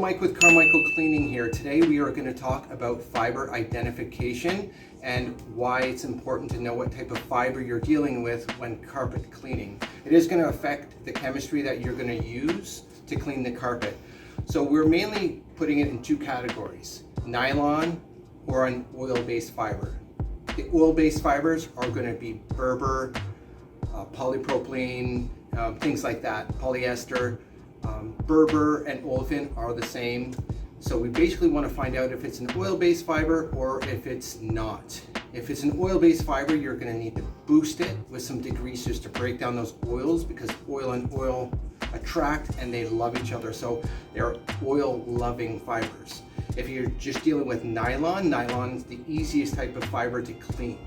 Mike with Carmichael Cleaning here. Today we are going to talk about fiber identification and why it's important to know what type of fiber you're dealing with when carpet cleaning. It is going to affect the chemistry that you're going to use to clean the carpet. So we're mainly putting it in two categories: nylon or an oil-based fiber. The oil-based fibers are going to be Berber, polypropylene, things like that, polyester. Berber and olefin are the same. So we basically want to find out if it's an oil-based fiber or if it's not. If it's an oil-based fiber, you're going to need to boost it with some degreasers to break down those oils, because oil and oil attract and they love each other. So they're oil-loving fibers. If you're just dealing with nylon, nylon is the easiest type of fiber to clean.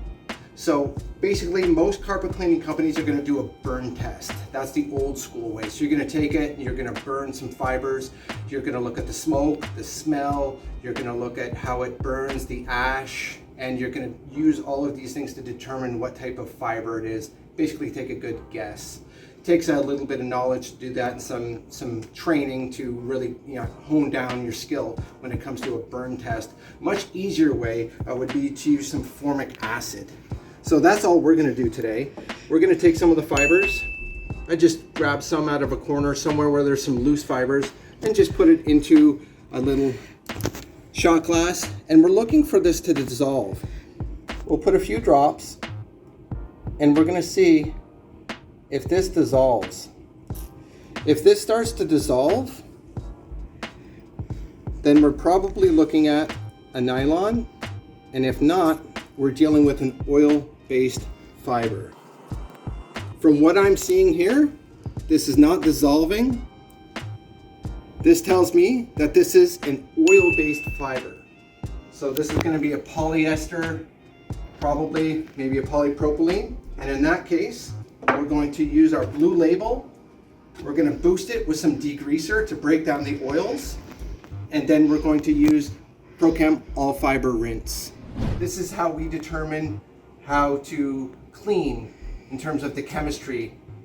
So basically, most carpet cleaning companies are going to do a burn test. That's the old school way. So you're going to take it and you're going to burn some fibers. You're going to look at the smoke, the smell. You're going to look at how it burns, the ash, and you're going to use all of these things to determine what type of fiber it is. Basically, take a good guess. It takes a little bit of knowledge to do that, and some training to really hone down your skill when it comes to a burn test. Much easier way would be to use some formic acid. So that's all we're going to do today. We're going to take some of the fibers. I just grabbed some out of a corner somewhere where there's some loose fibers and just put it into a little shot glass. And we're looking for this to dissolve. We'll put a few drops and we're going to see if this dissolves. If this starts to dissolve, then we're probably looking at a nylon. And if not, we're dealing with an oil-based fiber. From what I'm seeing here, this is not dissolving. This tells me that this is an oil-based fiber. So this is going to be a polyester, probably maybe a polypropylene. And in that case, we're going to use our blue label. We're going to boost it with some degreaser to break down the oils. And then we're going to use Prochem All Fiber Rinse. This is how we determine how to clean in terms of the chemistry